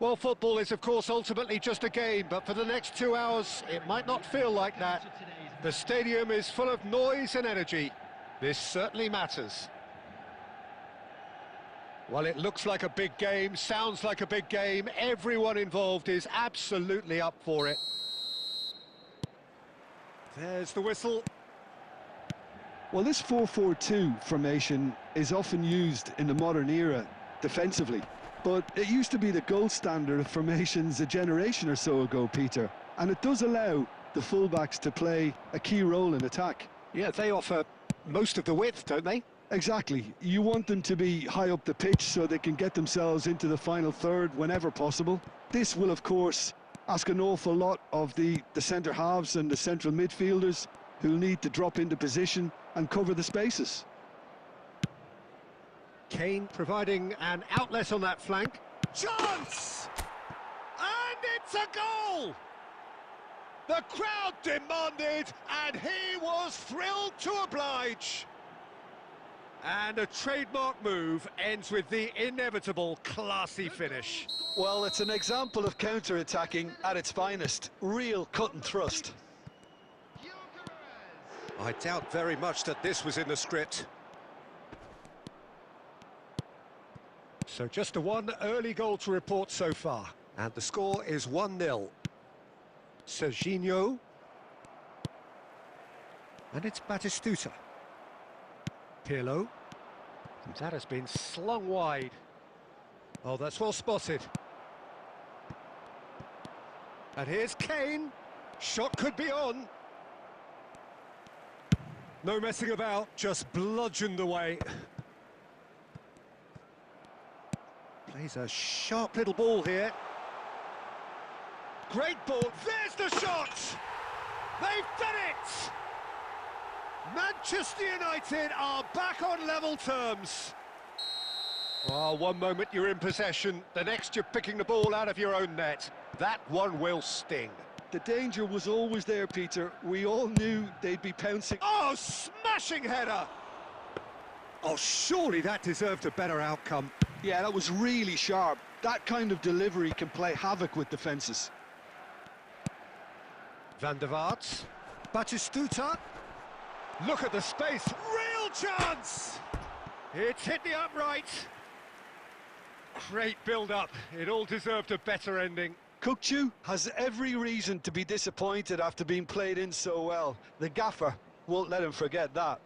Well, football is, of course, ultimately just a game, but for the next 2 hours, it might not feel like that. The stadium is full of noise and energy. This certainly matters. Well, it looks like a big game, sounds like a big game. Everyone involved is absolutely up for it. There's the whistle. Well, this 4-4-2 formation is often used in the modern era defensively, but it used to be the gold standard of formations a generation or so ago, Peter, and it does allow the fullbacks to play a key role in attack. Yeah, they offer most of the width, don't they? Exactly. You want them to be high up the pitch so they can get themselves into the final third whenever possible. This will, of course, ask an awful lot of the centre halves and the central midfielders, who'll need to drop into position and cover the spaces. Kane providing an outlet on that flank. Chance! And it's a goal! The crowd demanded, and he was thrilled to oblige. And a trademark move ends with the inevitable classy finish. Well, it's an example of counter-attacking at its finest. Real cut and thrust. I doubt very much that this was in the script. So just the one early goal to report so far. And the score is 1-0. Serginho. And it's Batistuta. Pirlo. And that has been slung wide. Oh, that's well spotted. And here's Kane. Shot could be on. No messing about, just bludgeoned away. Plays a sharp little ball here. Great ball, there's the shot! They've done it! Manchester United are back on level terms. Oh, one moment you're in possession, the next you're picking the ball out of your own net. That one will sting. The danger was always there, Peter. We all knew they'd be pouncing. Oh, smashing header! Oh, surely that deserved a better outcome. Yeah, that was really sharp. That kind of delivery can play havoc with defences. Van der Vaart. Batistuta. Look at the space. Real chance! It's hit the upright. Great build-up. It all deserved a better ending. Kukçu has every reason to be disappointed after being played in so well. The gaffer won't let him forget that.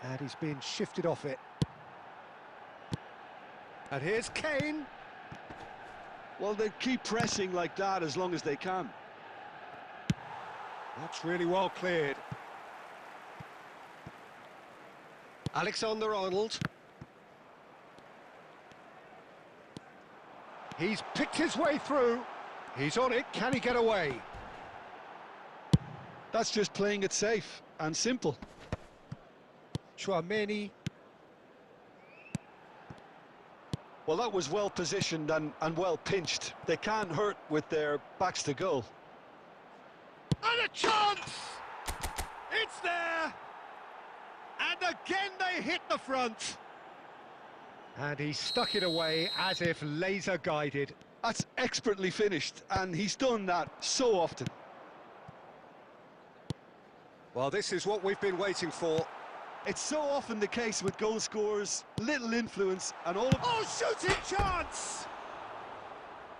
And he's been shifted off it. And here's Kane. Well, they keep pressing like that as long as they can. That's really well cleared. Alexander-Arnold. He's picked his way through. He's on it. Can he get away? That's just playing it safe and simple. Chouameni. Well, that was well positioned and well pinched. They can't hurt with their backs to goal. And a chance! It's there! And again they hit the front. And he stuck it away as if laser guided. That's expertly finished, and he's done that so often. Well, this is what we've been waiting for. It's so often the case with goal scorers, little influence and all of... Oh, shooting chance!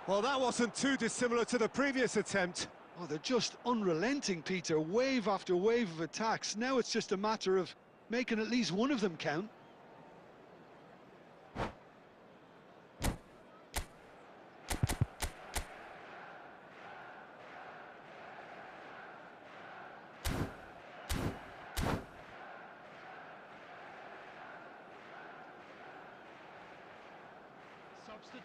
Well, that wasn't too dissimilar to the previous attempt. Oh, they're just unrelenting, Peter. Wave after wave of attacks. Now it's just a matter of making at least one of them count.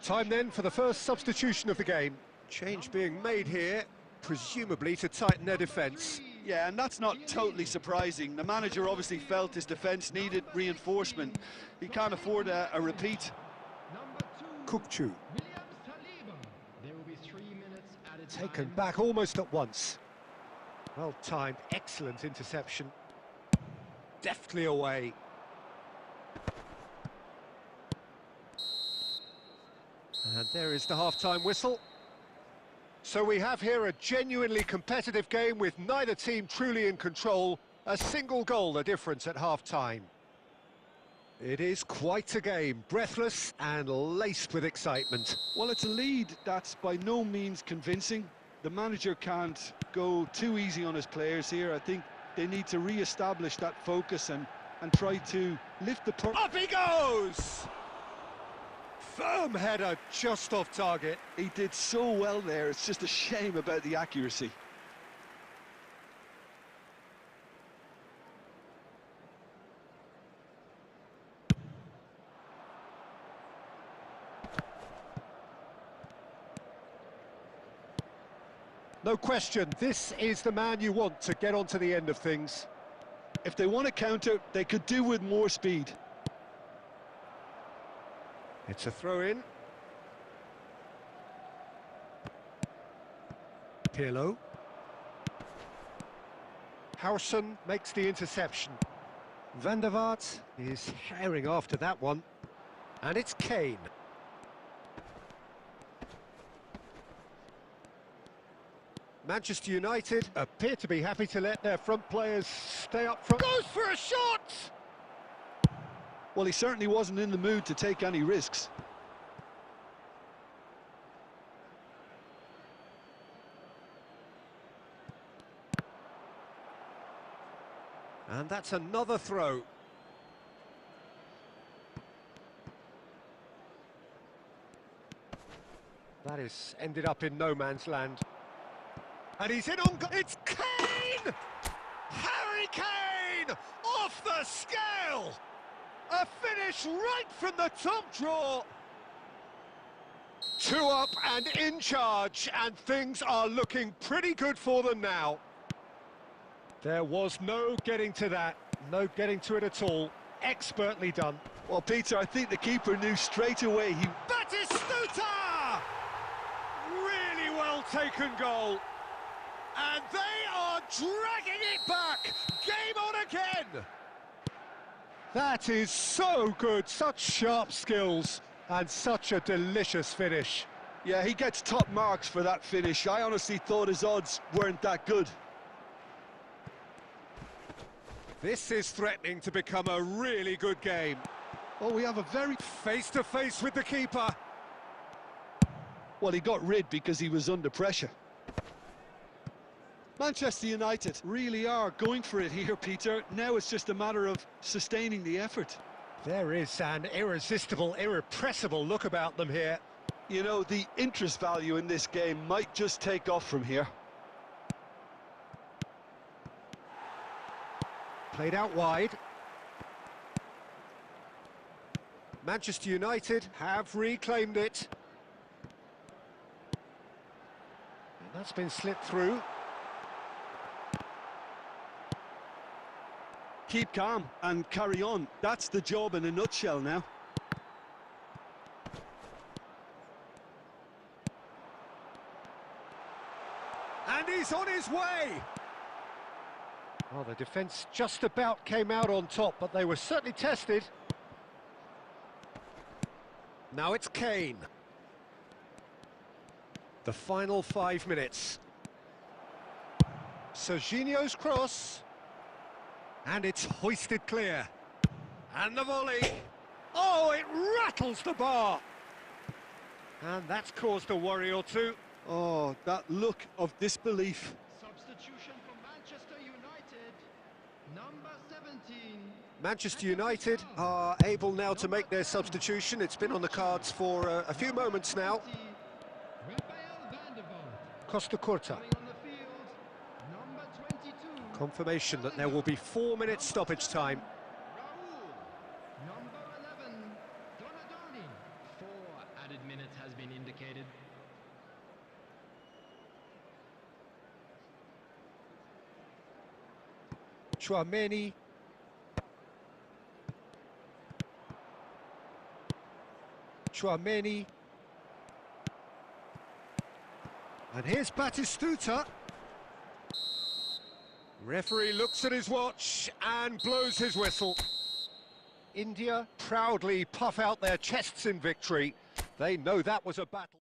Time then for the first substitution of the game. Change being made here, presumably to tighten their defence. Yeah, and that's not totally surprising. The manager obviously felt his defence needed reinforcement. He can't afford a repeat. Kukçu. Taken back almost at once. Well timed, excellent interception. Deftly away. And there is the half-time whistle. So we have here a genuinely competitive game with neither team truly in control. A single goal the difference at half-time. It is quite a game, breathless and laced with excitement. Well, it's a lead that's by no means convincing. The manager can't go too easy on his players here. I think they need to re-establish that focus and try to lift the... Up he goes! Firm header, just off target. He did so well there, it's just a shame about the accuracy. No question, this is the man you want to get onto the end of things. If they want to counter, they could do with more speed. It's a throw-in. Pirlo. Howson makes the interception. Van der Vaart is herring after that one. And it's Kane. Manchester United appear to be happy to let their front players stay up front. Goes for a shot! Well, he certainly wasn't in the mood to take any risks. And that's another throw. That is ended up in no man's land. And he's in on... It's Kane! Harry Kane! Off the scale! A finish right from the top draw. 2 up and in charge, and things are looking pretty good for them now. There was no getting to that, no getting to it at all. Expertly done. Well, Peter, I think the keeper knew straight away he... Batistuta! Really well taken goal. And they are dragging it back. Game on again. That is so good, such sharp skills and such a delicious finish. Yeah, he gets top marks for that finish. I honestly thought his odds weren't that good. This is threatening to become a really good game. Oh, we have a very... Face-to-face with the keeper. Well, he got rid because he was under pressure. Manchester United really are going for it here, Peter. Now it's just a matter of sustaining the effort. There is an irresistible, irrepressible look about them here. You know, the interest value in this game might just take off from here. Played out wide. Manchester United have reclaimed it. And that's been slipped through. Keep calm and carry on. That's the job in a nutshell now. And he's on his way! Well, the defence just about came out on top, but they were certainly tested. Now it's Kane. The final 5 minutes. Serginho's cross. And it's hoisted clear. And the volley. Oh, it rattles the bar. And that's caused a worry or two. Oh, that look of disbelief. Substitution for Manchester United, number 17. Manchester United are able now to make their substitution. It's been on the cards for a few moments now. Costa Curta. Confirmation that there will be 4 minutes stoppage time. Number 11, Donadoni. 4 added minutes has been indicated. Chouameni. Chouameni. And here's Batistuta. Referee looks at his watch and blows his whistle. India proudly puff out their chests in victory. They know that was a battle.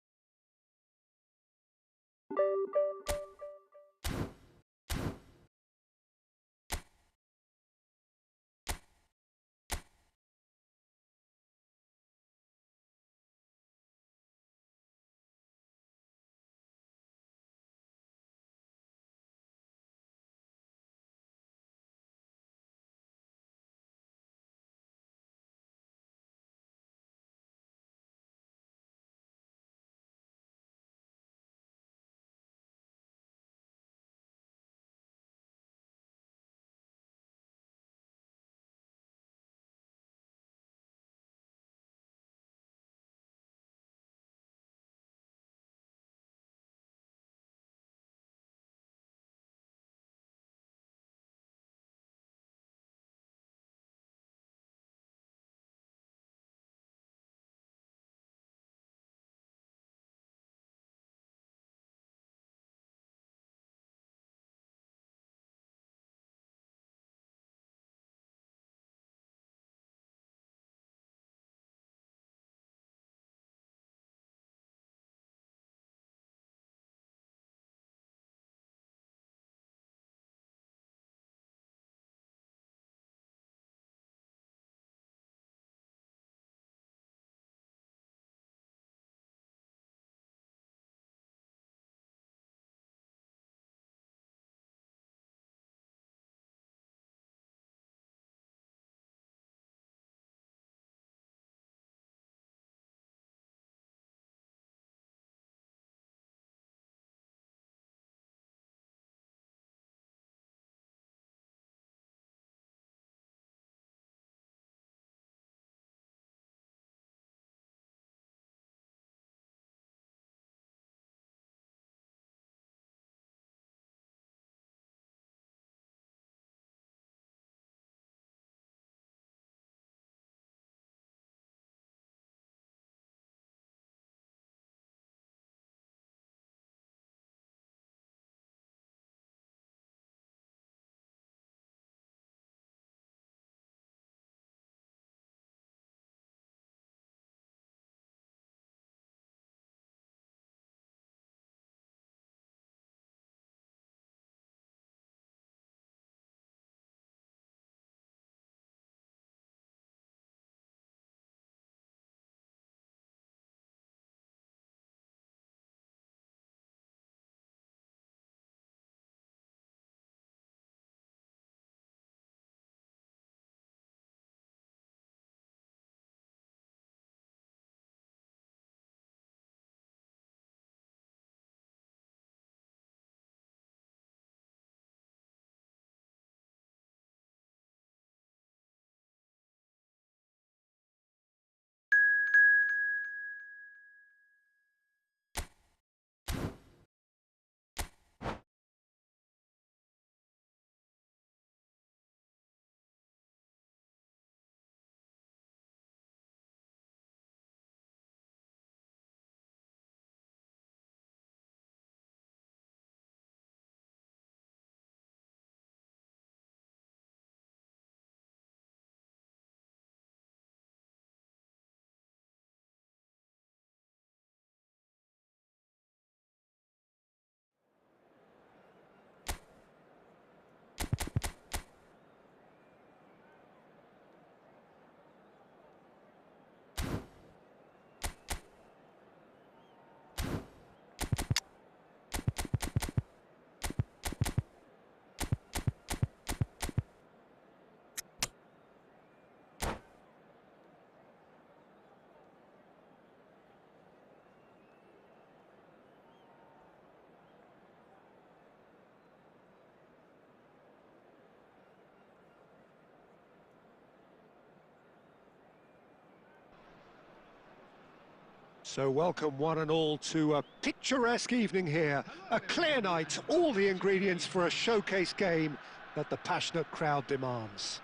So welcome one and all to a picturesque evening here. A clear night, all the ingredients for a showcase game that the passionate crowd demands.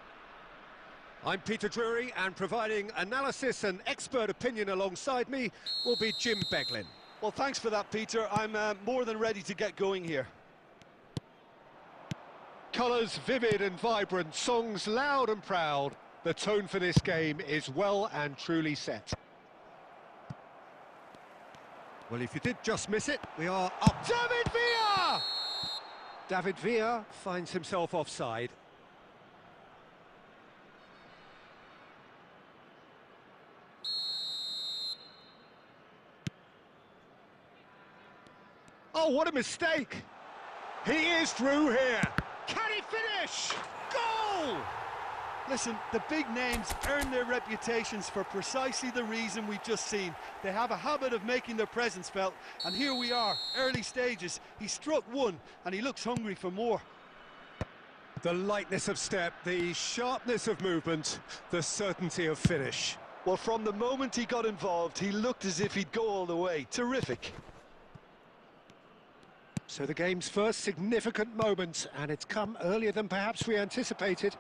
I'm Peter Drury, and providing analysis and expert opinion alongside me will be Jim Beglin. Well, thanks for that, Peter. I'm more than ready to get going here. Colours vivid and vibrant, songs loud and proud. The tone for this game is well and truly set. Well, if you did just miss it, we are up. David Villa! David Villa finds himself offside. Oh, what a mistake! He is through here. Can he finish? Goal! Listen, the big names earn their reputations for precisely the reason we've just seen. They have a habit of making their presence felt, and here we are, early stages. He struck one, and he looks hungry for more. The lightness of step, the sharpness of movement, the certainty of finish. Well, from the moment he got involved, he looked as if he'd go all the way. Terrific. So the game's first significant moment, and it's come earlier than perhaps we anticipated.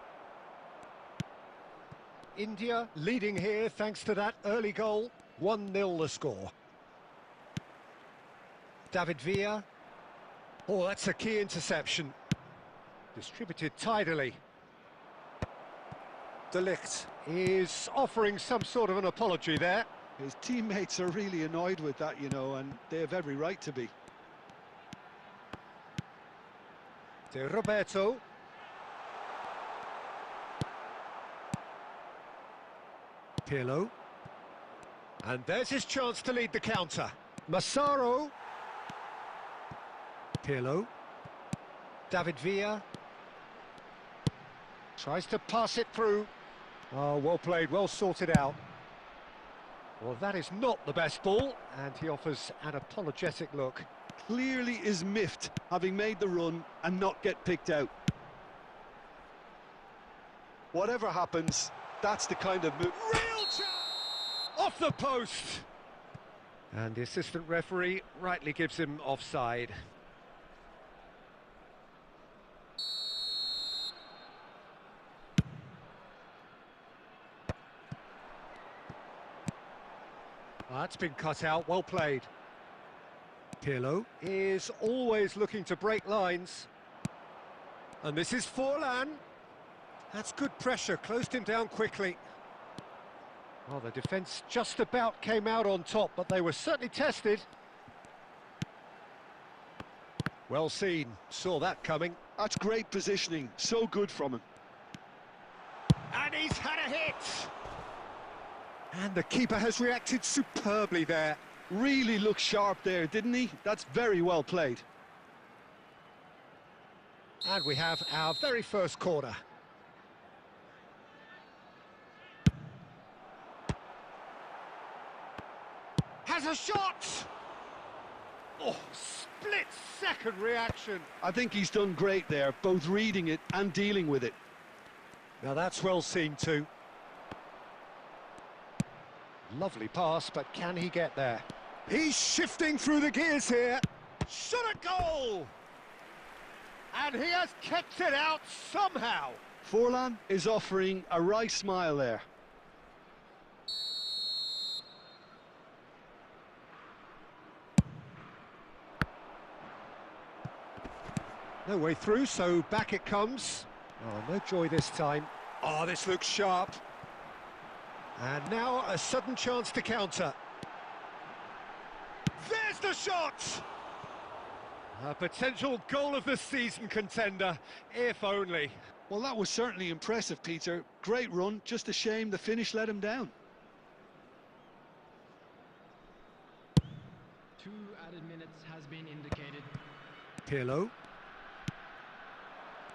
India leading here thanks to that early goal. 1-0 the score. David Villa. Oh, that's a key interception. Distributed tidily. De Ligt is offering some sort of an apology there. His teammates are really annoyed with that, you know, and they have every right to be. De Roberto. Pirlo. And there's his chance to lead the counter. Massaro. Pirlo. David Villa. Tries to pass it through. Oh, well played, well sorted out. Well, that is not the best ball, and he offers an apologetic look. Clearly is miffed, having made the run and not get picked out. Whatever happens, that's the kind of move. Real chance! Off the post! And the assistant referee rightly gives him offside. That's been cut out, well played. Pirlo is always looking to break lines. And this is Forlan. That's good pressure, closed him down quickly. Well, the defence just about came out on top, but they were certainly tested. Well seen, saw that coming. That's great positioning, so good from him. And he's had a hit! And the keeper has reacted superbly there. Really looked sharp there, didn't he? That's very well played. And we have our very first corner. Has a shot! Oh, split-second reaction. I think he's done great there, both reading it and dealing with it. Now that's well seen too. Lovely pass, but can he get there? He's shifting through the gears here. Shot a goal! And he has kept it out somehow. Forlan is offering a wry smile there. No way through, so back it comes. Oh, no joy this time. Oh, this looks sharp. And now a sudden chance to counter. There's the shot! A potential goal of the season contender, if only. Well, that was certainly impressive, Peter. Great run, just a shame the finish let him down. 2 added minutes has been indicated. Pirlo.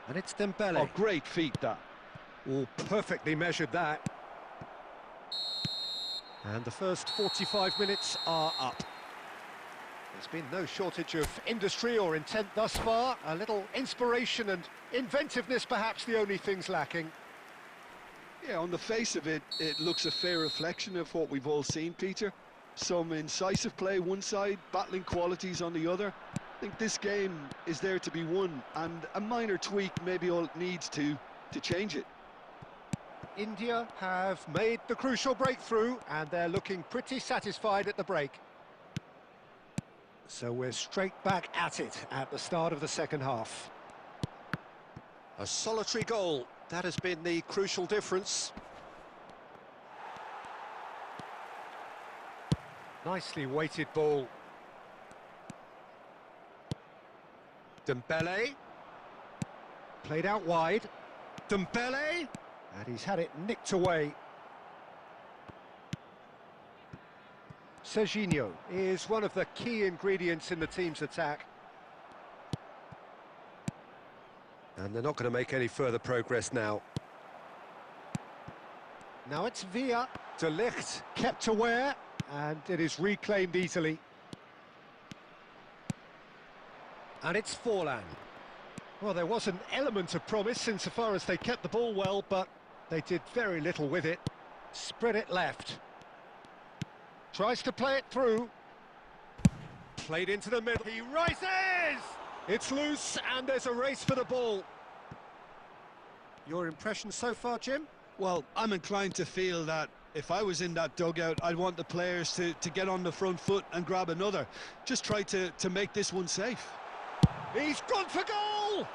And it's Dembele. Oh, great feat, that. Oh, perfectly measured that. And the first 45 minutes are up. There's been no shortage of industry or intent thus far. A little inspiration and inventiveness, perhaps the only things lacking. Yeah, on the face of it, it looks a fair reflection of what we've all seen, Peter. Some incisive play one side, battling qualities on the other. I think this game is there to be won, and a minor tweak may be all it needs to change it. India have made the crucial breakthrough, and they're looking pretty satisfied at the break. So we're straight back at it at the start of the second half. A solitary goal, that has been the crucial difference. Nicely weighted ball. Dembele. Played out wide. Dembele. And he's had it nicked away. Serginho is one of the key ingredients in the team's attack. And they're not going to make any further progress now. Now it's Villa. De Ligt kept aware, and it is reclaimed easily. And it's Forlan. Well, there was an element of promise insofar as they kept the ball well, but they did very little with it. Spread it left. Tries to play it through. Played into the middle. He rises! It's loose, and there's a race for the ball. Your impression so far, Jim? Well, I'm inclined to feel that if I was in that dugout, I'd want the players to get on the front foot and grab another. Just try to make this one safe. He's gone for goal!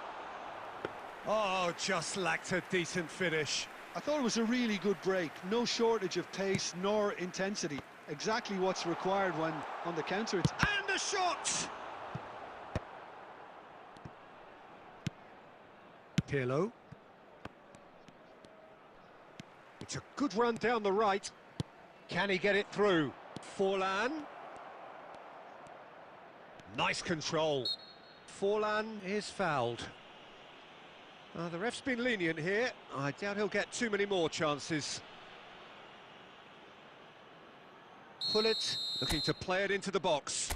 Oh, just lacked a decent finish. I thought it was a really good break. No shortage of pace nor intensity. Exactly what's required when on the counter. And a shot! Pirlo. It's a good run down the right. Can he get it through? Forlan. Nice control. Forlan is fouled. The ref's been lenient here. I doubt he'll get too many more chances. Pullet looking to play it into the box.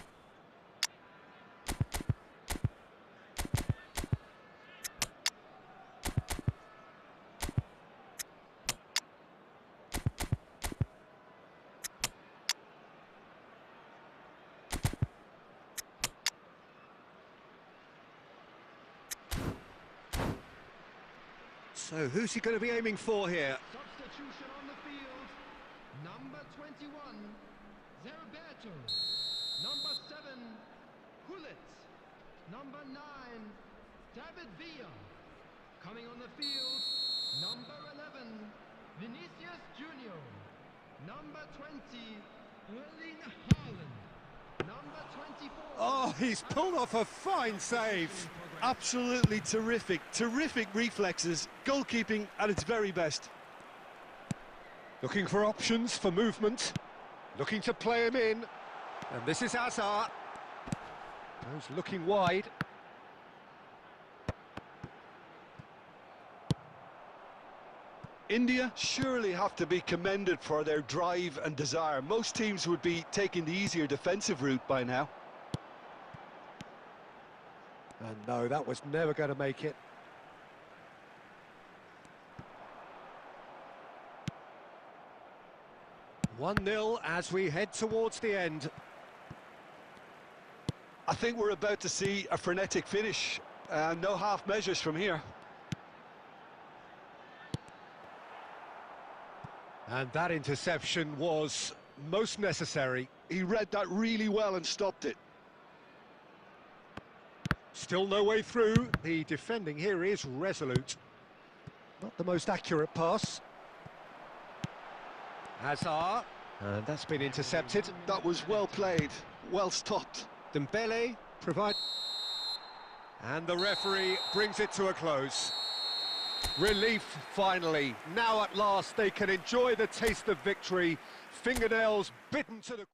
So who's he going to be aiming for here? Substitution on the field. Number 21, Zerberto. Number 7, Hullet. Number 9, David Villa. Coming on the field, number 11, Vinicius Junior. Number 20, Erling Haaland. Number 24. Oh, he's pulled off a fine save. Absolutely terrific. Terrific reflexes. Goalkeeping at its very best. Looking for options for movement. Looking to play him in. And this is Hazard. Goes looking wide. India surely have to be commended for their drive and desire. Most teams would be taking the easier defensive route by now. And no, that was never going to make it. One-nil as we head towards the end. I think we're about to see a frenetic finish. No half measures from here. And that interception was most necessary. He read that really well and stopped it. Still no way through. The defending here is resolute. Not the most accurate pass. Hazard. And that's been intercepted. That was well played, well stopped. Dembele provide. And the referee brings it to a close. Relief finally. Now at last they can enjoy the taste of victory. Fingernails bitten to the...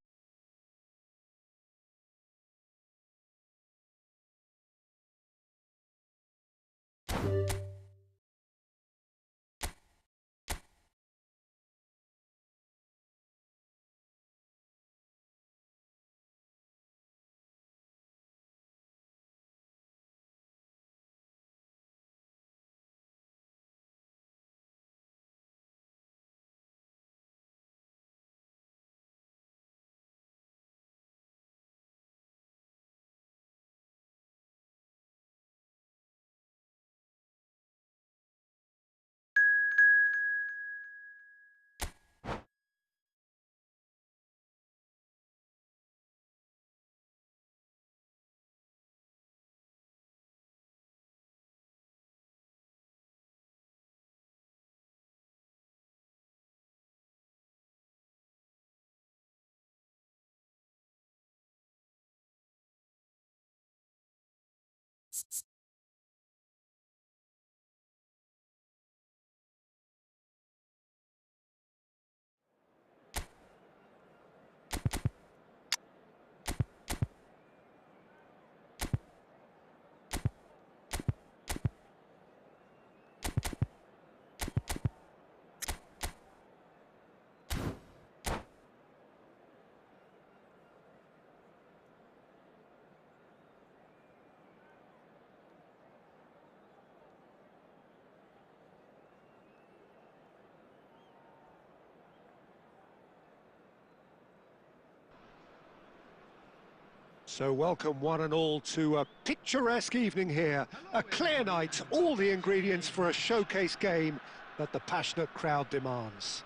So welcome one and all to a picturesque evening here. A clear night, all the ingredients for a showcase game that the passionate crowd demands.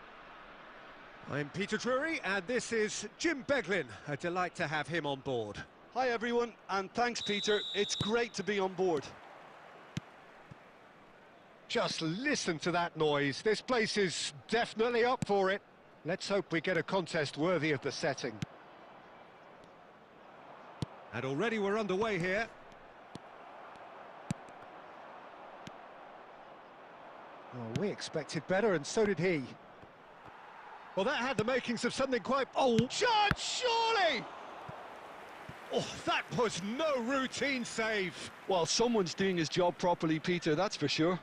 I'm Peter Drury and this is Jim Beglin. A delight to have him on board. Hi everyone, and thanks Peter, it's great to be on board. Just listen to that noise. This place is definitely up for it. Let's hope we get a contest worthy of the setting. And already we're underway here. Oh, we expected better, and so did he. Well, that had the makings of something quite... Oh, shot, surely! Oh, that was no routine save. Well, someone's doing his job properly, Peter, that's for sure.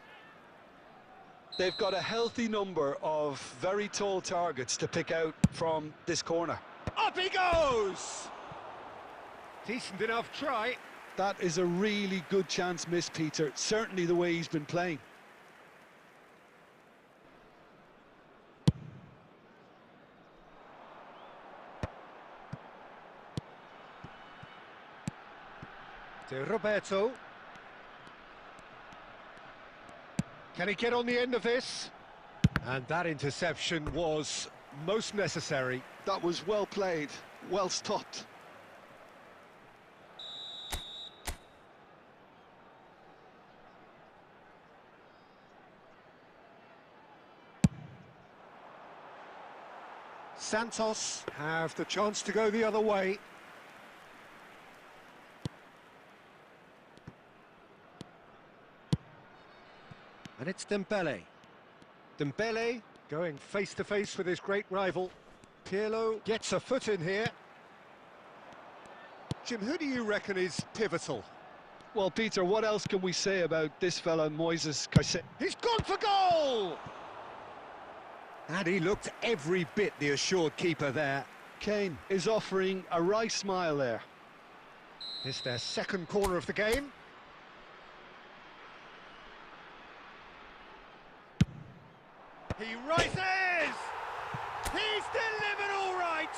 They've got a healthy number of very tall targets to pick out from this corner. Up he goes! Decent enough try. That is a really good chance missed, Peter. Certainly the way he's been playing. To Roberto. Can he get on the end of this? And that interception was most necessary. That was well played, well stopped. Santos have the chance to go the other way. And it's Dembele. Dembele going face-to-face with his great rival. Pirlo gets a foot in here. Jim, who do you reckon is pivotal? Well, Peter, what else can we say about this fella, Moises Caicedo? He's gone for goal! And he looked every bit the assured keeper there. Kane is offering a wry smile there. It's their second corner of the game. He rises! He's delivered all right!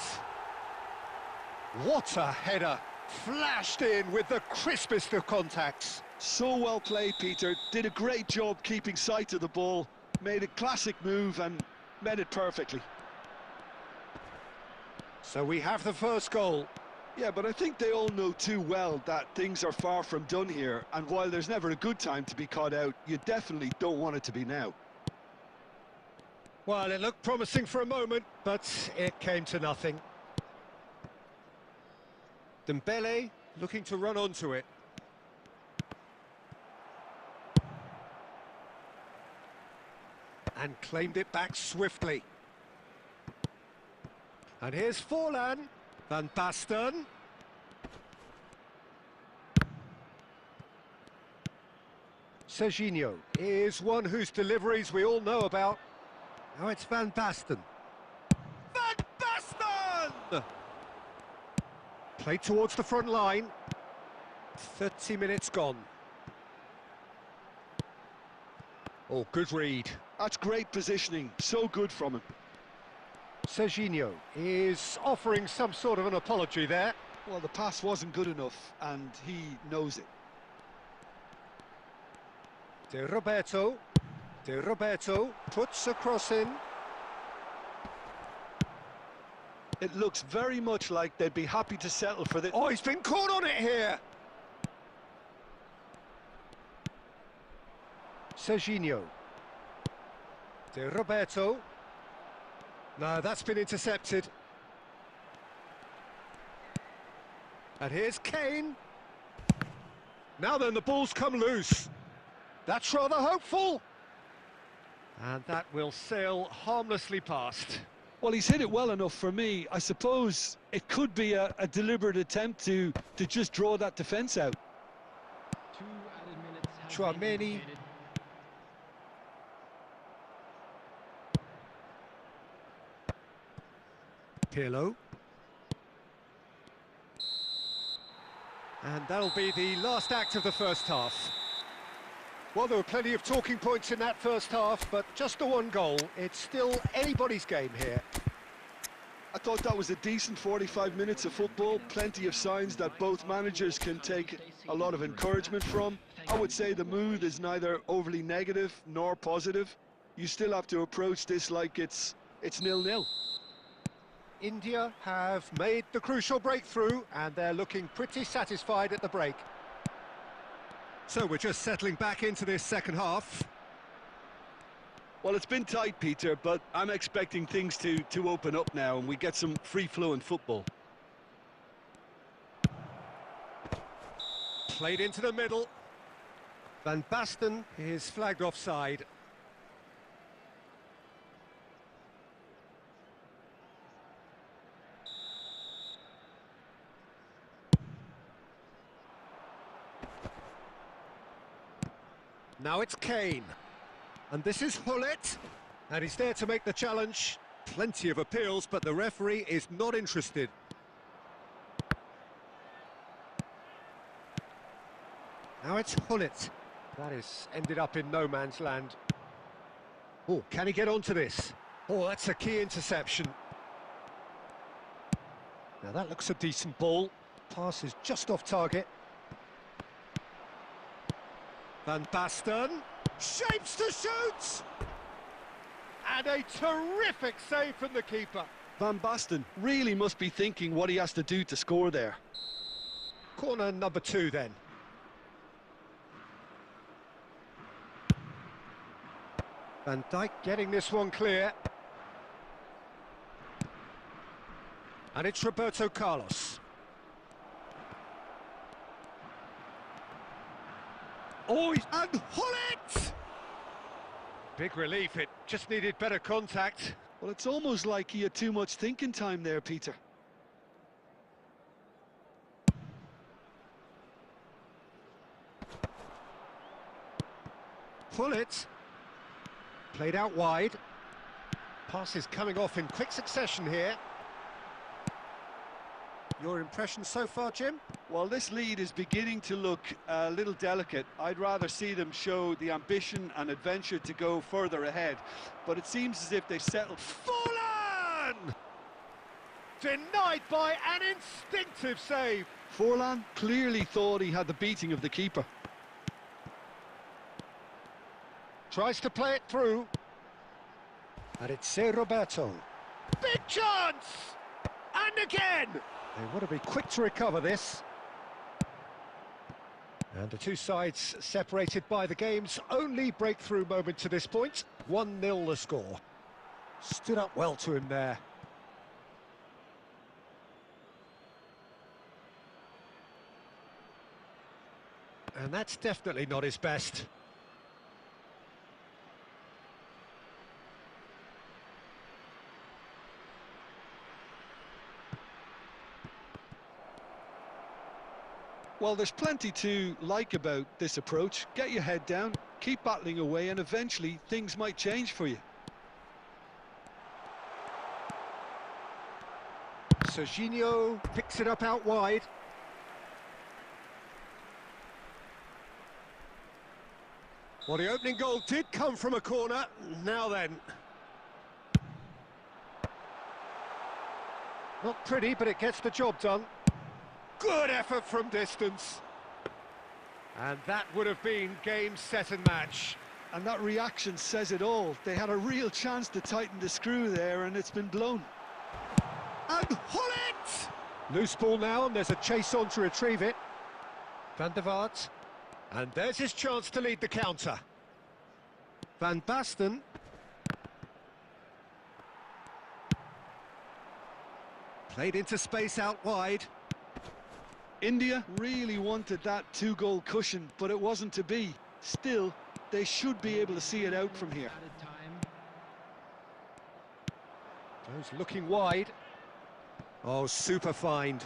What a header! Flashed in with the crispest of contacts. So well played, Peter. Did a great job keeping sight of the ball. Made a classic move and met it perfectly. So we have the first goal. Yeah, but I think they all know too well that things are far from done here, and while there's never a good time to be caught out, you definitely don't want it to be now. Well, it looked promising for a moment, but it came to nothing. Dembele looking to run onto it. And claimed it back swiftly. And here's Forlan. Van Basten. Serginho is one whose deliveries we all know about. Now it's Van Basten. Van Basten! Played towards the front line. 30 minutes gone. Oh, good read. That's great positioning, so good from him. Serginho is offering some sort of an apology there. Well, the pass wasn't good enough, and he knows it. De Roberto. De Roberto puts a cross in. It looks very much like they'd be happy to settle for this. Oh, he's been caught on it here. Serginho. De Roberto. No, that's been intercepted. And here's Kane. Now then, the ball's come loose. That's rather hopeful. And that will sail harmlessly past. Well, he's hit it well enough for me. I suppose it could be a deliberate attempt to just draw that defence out. 2 added minutes have Chouameni. been indicated. Pirlo. And that'll be the last act of the first half. Well, there were plenty of talking points in that first half, but just the one goal. It's still anybody's game here. I thought that was a decent 45 minutes of football. Plenty of signs that both managers can take a lot of encouragement from. I would say the mood is neither overly negative nor positive. You still have to approach this like it's 0-0. India have made the crucial breakthrough, and they're looking pretty satisfied at the break. So we're just settling back into this second half. Well, it's been tight, Peter, but I'm expecting things to open up now and we get some free-flowing football. Played into the middle. Van Basten is flagged offside. Now it's Kane. And this is Hullet. And he's there to make the challenge. Plenty of appeals, but the referee is not interested. Now it's Hullet. That is ended up in no man's land. Oh, can he get onto this? Oh, that's a key interception. Now that looks a decent ball. Pass is just off target. Van Basten shapes to shoot! And a terrific save from the keeper. Van Basten really must be thinking what he has to do to score there. Corner number 2 then. Van Dijk getting this one clear. And it's Roberto Carlos. Oh, and Hullet! Big relief, it just needed better contact. Well, it's almost like he had too much thinking time there, Peter. Hullet. Played out wide. Pass is coming off in quick succession here. Your impression so far, Jim? Well, this lead is beginning to look a little delicate. I'd rather see them show the ambition and adventure to go further ahead. But it seems as if they've settled. Forlan! Denied by an instinctive save. Forlan clearly thought he had the beating of the keeper. Tries to play it through. And it's Roberto. Big chance! And again! They want to be quick to recover this. And the two sides separated by the game's only breakthrough moment to this point. 1-0 the score. Stood up well to him there. And that's definitely not his best. Well, there's plenty to like about this approach. Get your head down, keep battling away, and eventually things might change for you. Serginho picks it up out wide. Well, the opening goal did come from a corner. Now then. Not pretty, but it gets the job done. Good effort from distance. And that would have been game, set and match. And that reaction says it all. They had a real chance to tighten the screw there, and it's been blown. And Hullet! Loose ball now, and there's a chase on to retrieve it. Van der Vaart. And there's his chance to lead the counter. Van Basten. Played into space out wide. India really wanted that two-goal cushion, but it wasn't to be. Still, they should be able to see it out from here. Added time. Goes looking wide. Oh, super find.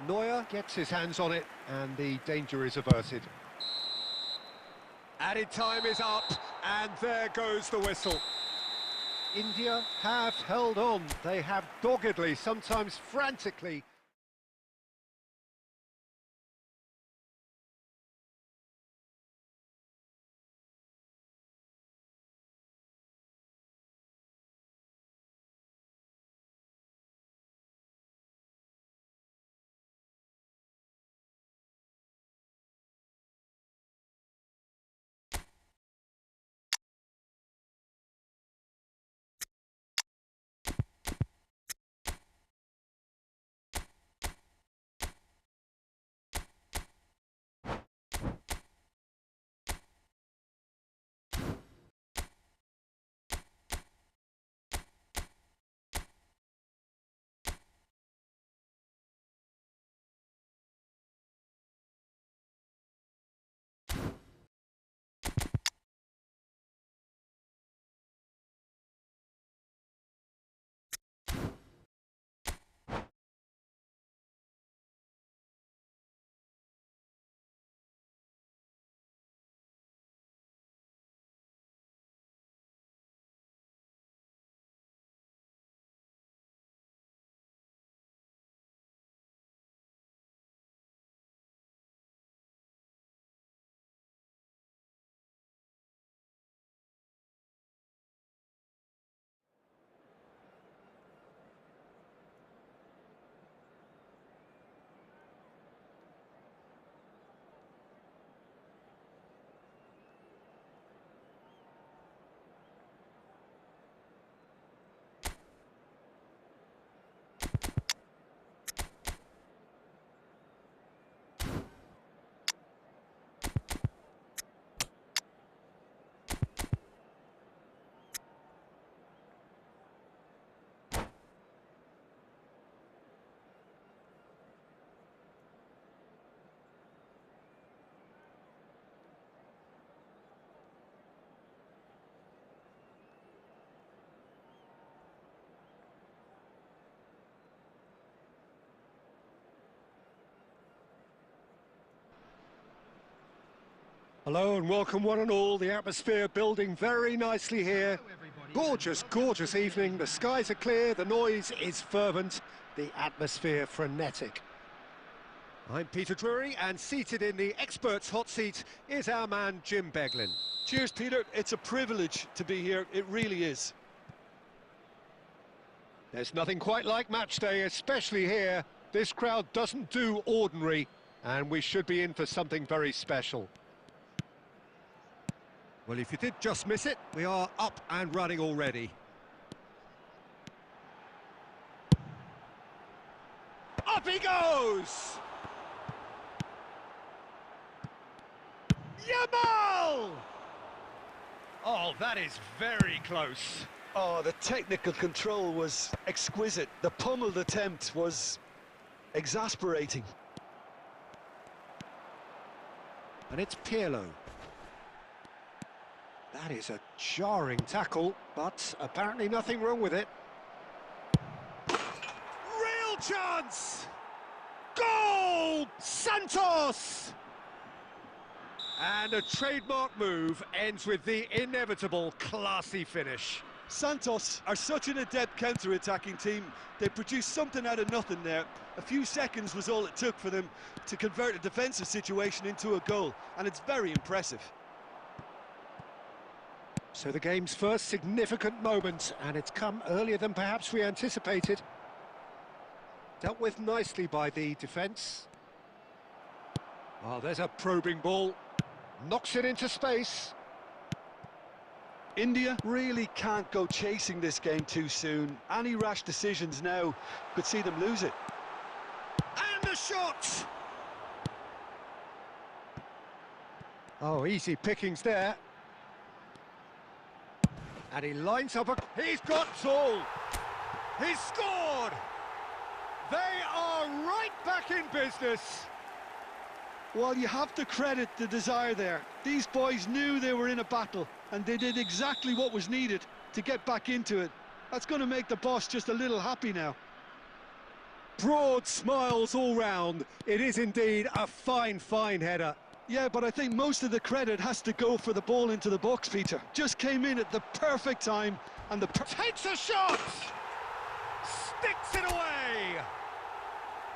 Neuer gets his hands on it, and the danger is averted. Added time is up, and there goes the whistle. India have held on. They have doggedly, sometimes frantically. Hello and welcome one and all. The atmosphere building very nicely here. Gorgeous, gorgeous evening. The skies are clear, the noise is fervent, the atmosphere frenetic. I'm Peter Drury, and seated in the experts' hot seat is our man Jim Beglin. Cheers, Peter. It's a privilege to be here. It really is. There's nothing quite like match day, especially here. This crowd doesn't do ordinary, and we should be in for something very special. Well, if you did just miss it, we are up and running already. Up he goes! Yamal! Oh, that is very close. Oh, the technical control was exquisite. The pummeled attempt was exasperating. And it's Pirlo. That is a jarring tackle, but apparently nothing wrong with it. Real chance! Goal! Santos! And a trademark move ends with the inevitable classy finish. Santos are such an adept counter-attacking team. They produced something out of nothing there. A few seconds was all it took for them to convert a defensive situation into a goal, and it's very impressive. So the game's first significant moment, and it's come earlier than perhaps we anticipated. Dealt with nicely by the defence. Oh, there's a probing ball. Knocks it into space. India really can't go chasing this game too soon. Any rash decisions now could see them lose it. And the shot! Oh, easy pickings there. And he lines up a... He's got Zoll! He's scored! They are right back back in business. Well, you have to credit the desire there. These boys knew they were in a battle, and they did exactly what was needed to get back into it. That's going to make the boss just a little happy now. Broad smiles all round. It is indeed a fine, fine header. Yeah, but I think most of the credit has to go for the ball into the box, Peter. Just came in at the perfect time, and takes a shot! Sticks it away!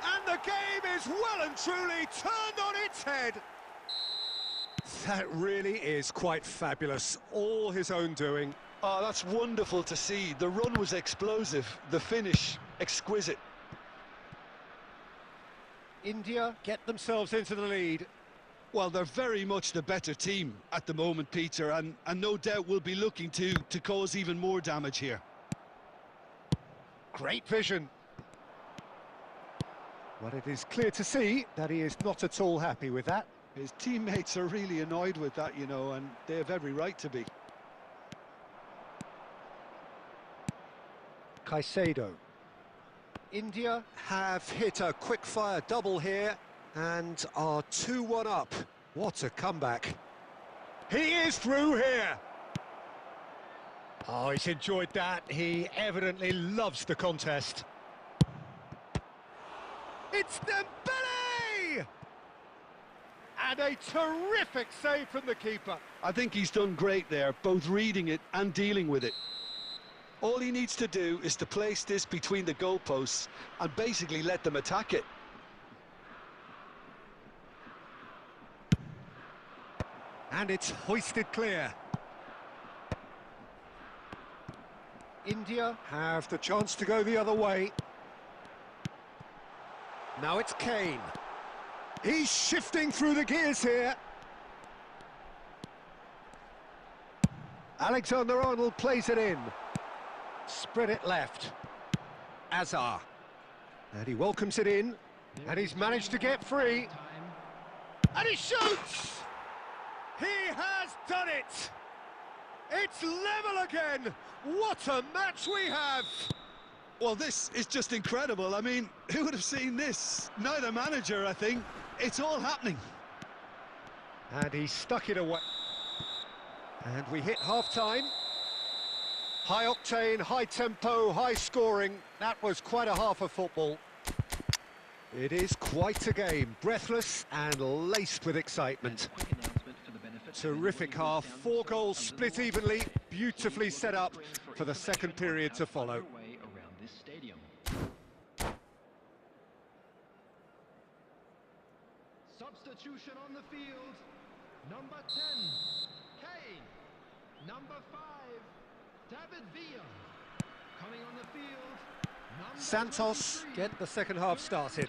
And the game is well and truly turned on its head. That really is quite fabulous. All his own doing. Oh, that's wonderful to see. The run was explosive, the finish exquisite. India get themselves into the lead. Well, they're very much the better team at the moment, Peter, and no doubt will be looking to cause even more damage here. Great vision. Well, it is clear to see that he is not at all happy with that. His teammates are really annoyed with that, you know, and they have every right to be. Caicedo. India have hit a quick-fire double here and are 2-1 up. What a comeback. He is through here. Oh, he's enjoyed that. He evidently loves the contest. It's Dembele! And a terrific save from the keeper. I think he's done great there, both reading it and dealing with it. All he needs to do is to place this between the goalposts and basically let them attack it. And it's hoisted clear. India have the chance to go the other way. Now it's Kane. He's shifting through the gears here. Alexander-Arnold plays it in. Spread it left. Azar. And he welcomes it in. And he's managed to get free. And he shoots! He has done it! It's level again! What a match we have! Well, this is just incredible. I mean, who would have seen this? Neither manager, I think. It's all happening. And he stuck it away. And we hit half-time. High octane, high tempo, high scoring. That was quite a half of football. It is quite a game, breathless and laced with excitement. Terrific half, 4 goals split evenly, beautifully set up for the second period to follow. Substitution on the field. Number 10, Kane. Number 5, David Villa. Coming on the field, Santos get the second half started.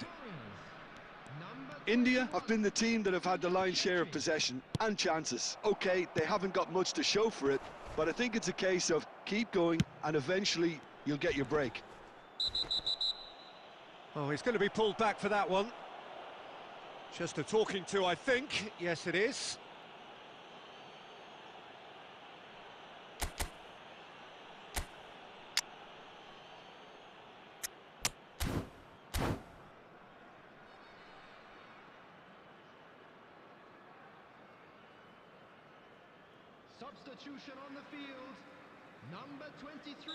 India have been the team that have had the lion's share of possession and chances. Okay, they haven't got much to show for it, but I think it's a case of keep going and eventually you'll get your break. Oh, he's going to be pulled back for that one. Just a talking to, I think. Yes, it is. Substitution on the field. Number 23.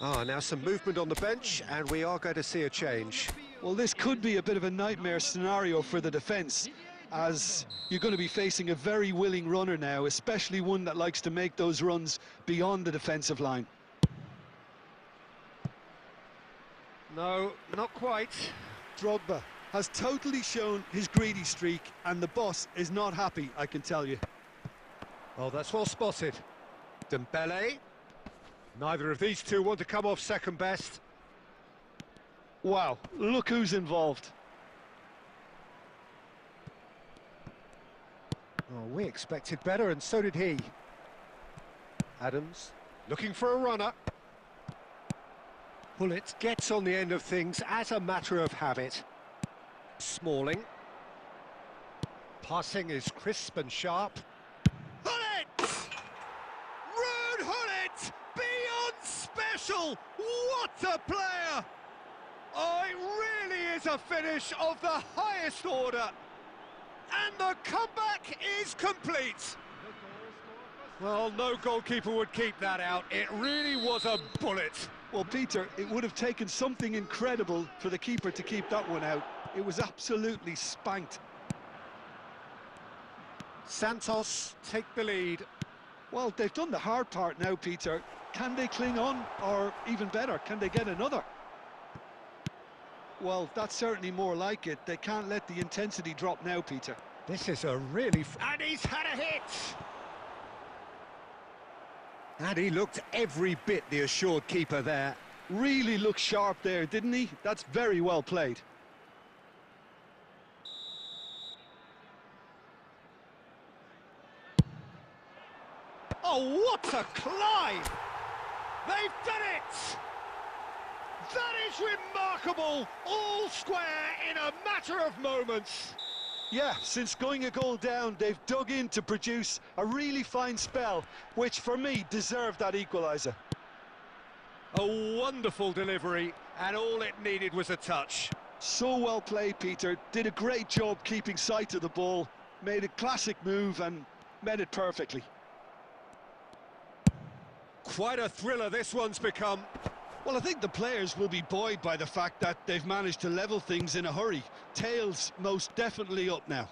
Ah, now some movement on the bench, and we are going to see a change. Well, this could be a bit of a nightmare scenario for the defence, as you're going to be facing a very willing runner now, especially one that likes to make those runs beyond the defensive line. No, not quite. Drogba has totally shown his greedy streak, and the boss is not happy, I can tell you. Oh, that's well spotted. Dembele. Neither of these two want to come off second best. Wow, look who's involved. Oh, we expected better, and so did he. Adams, looking for a runner. Bullet gets on the end of things as a matter of habit. Smalling. Passing is crisp and sharp. Hullet! Rude Hullet! Beyond special! What a player! Oh, it really is is a finish of the highest order. And the comeback is complete. Well, no goalkeeper would keep that out. It really was a bullet. Well, Peter, it would have taken something incredible for the keeper to keep that one out. It was absolutely spanked. Santos take the lead. Well, they've done the hard part now, Peter. Can they cling on? Or even better, can they get another? Well, that's certainly more like it. They can't let the intensity drop now, Peter. This is a really... And he's had a hit! And he looked every bit the assured keeper there. Really looked sharp there, didn't he? That's very well played. Oh, what a climb! They've done it! That is remarkable! All square in a matter of moments. Yeah, since going a goal down, they've dug in to produce a really fine spell, which for me deserved that equaliser. A wonderful delivery, and all it needed was a touch. So well played, Peter. Did a great job keeping sight of the ball, made a classic move and met it perfectly. Quite a thriller this one's become. Well, I think the players will be buoyed by the fact that they've managed to level things in a hurry. Tails most definitely up now.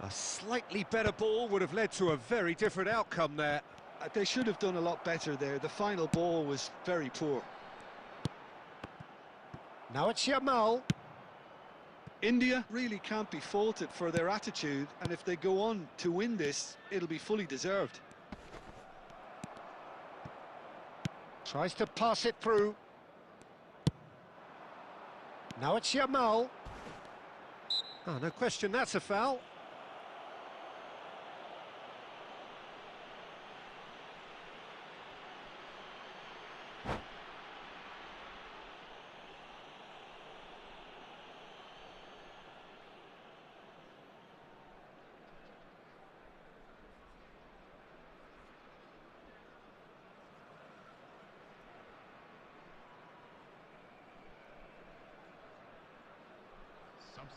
A slightly better ball would have led to a very different outcome there. They should have done a lot better there. The final ball was very poor. Now it's Yamal. India really can't be faulted for their attitude, and if they go on to win this, it'll be fully deserved. Tries to pass it through. Now it's Yamal. Oh, no question, that's a foul.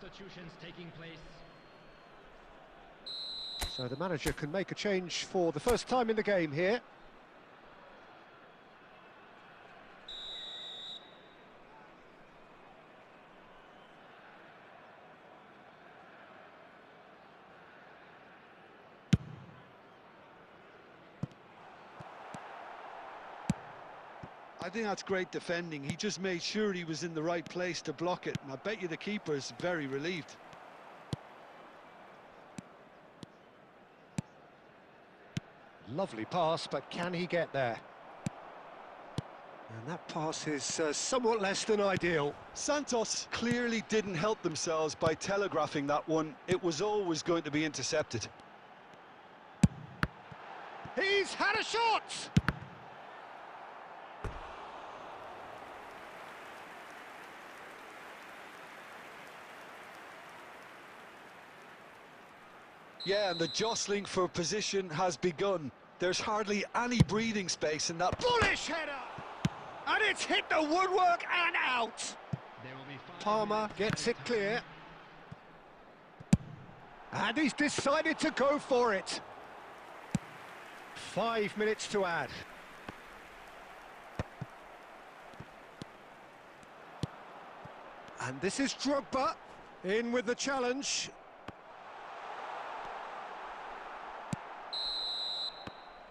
Substitutions taking place. So the manager can make a change for the first time in the game here. I think that's great defending. He just made sure he was in the right place to block it, and I bet you the keeper's very relieved. Lovely pass, but can he get there? And that pass is somewhat less than ideal. Santos clearly didn't help themselves by telegraphing that one. It was always going to be intercepted. He's had a shot! Yeah, and the jostling for position has begun. There's hardly any breathing space in that. Bullish header! And it's hit the woodwork and out! There will be 5 Palmer minutes gets it extra clear. time. And he's decided to go for it. 5 minutes to add. And this is Drogba in with the challenge.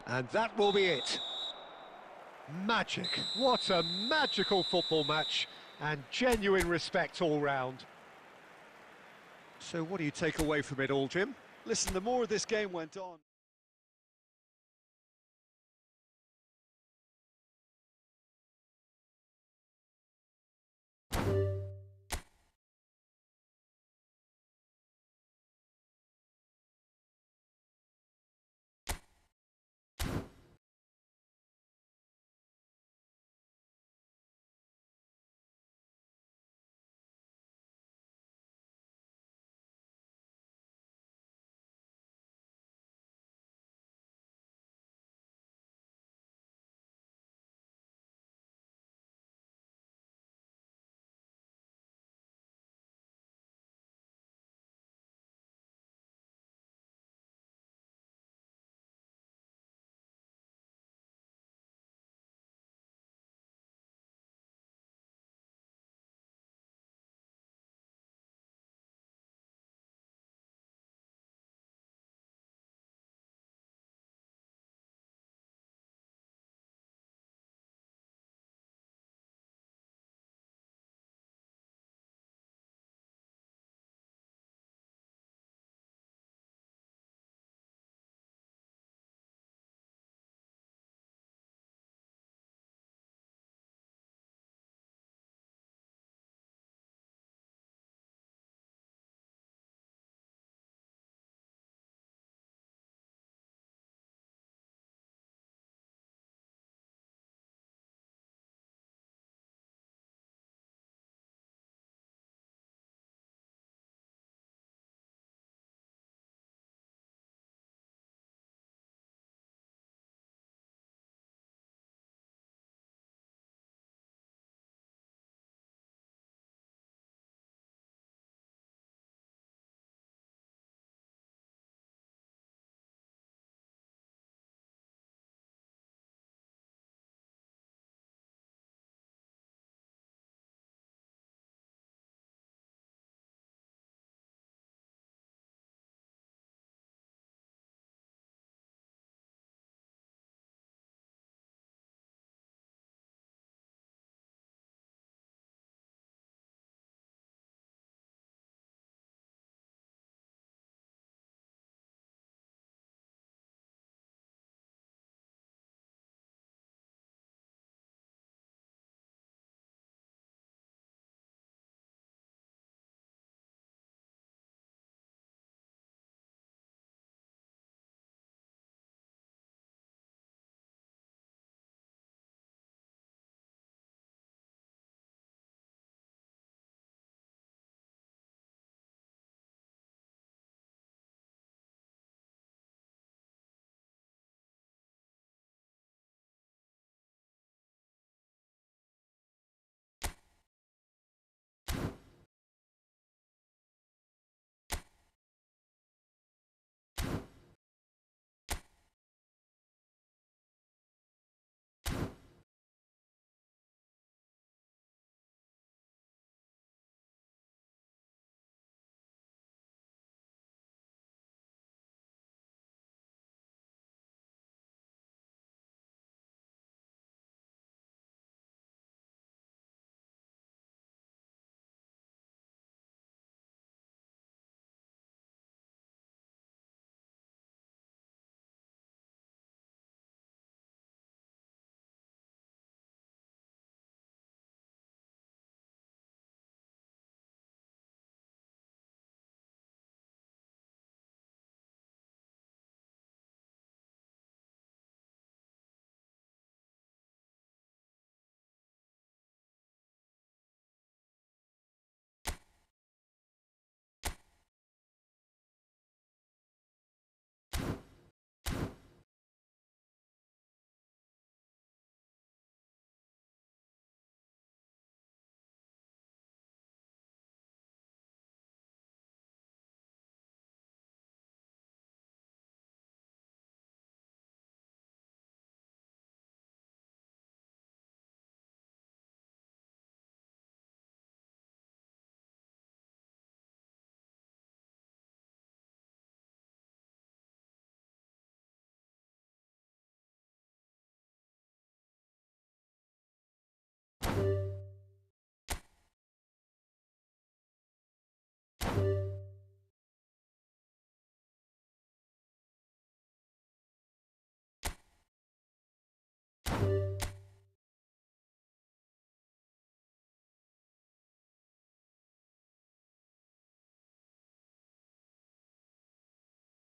And that will be it. Magic. What a magical football match. And genuine respect all round. So what do you take away from it all, Jim? Listen, the more this game went on...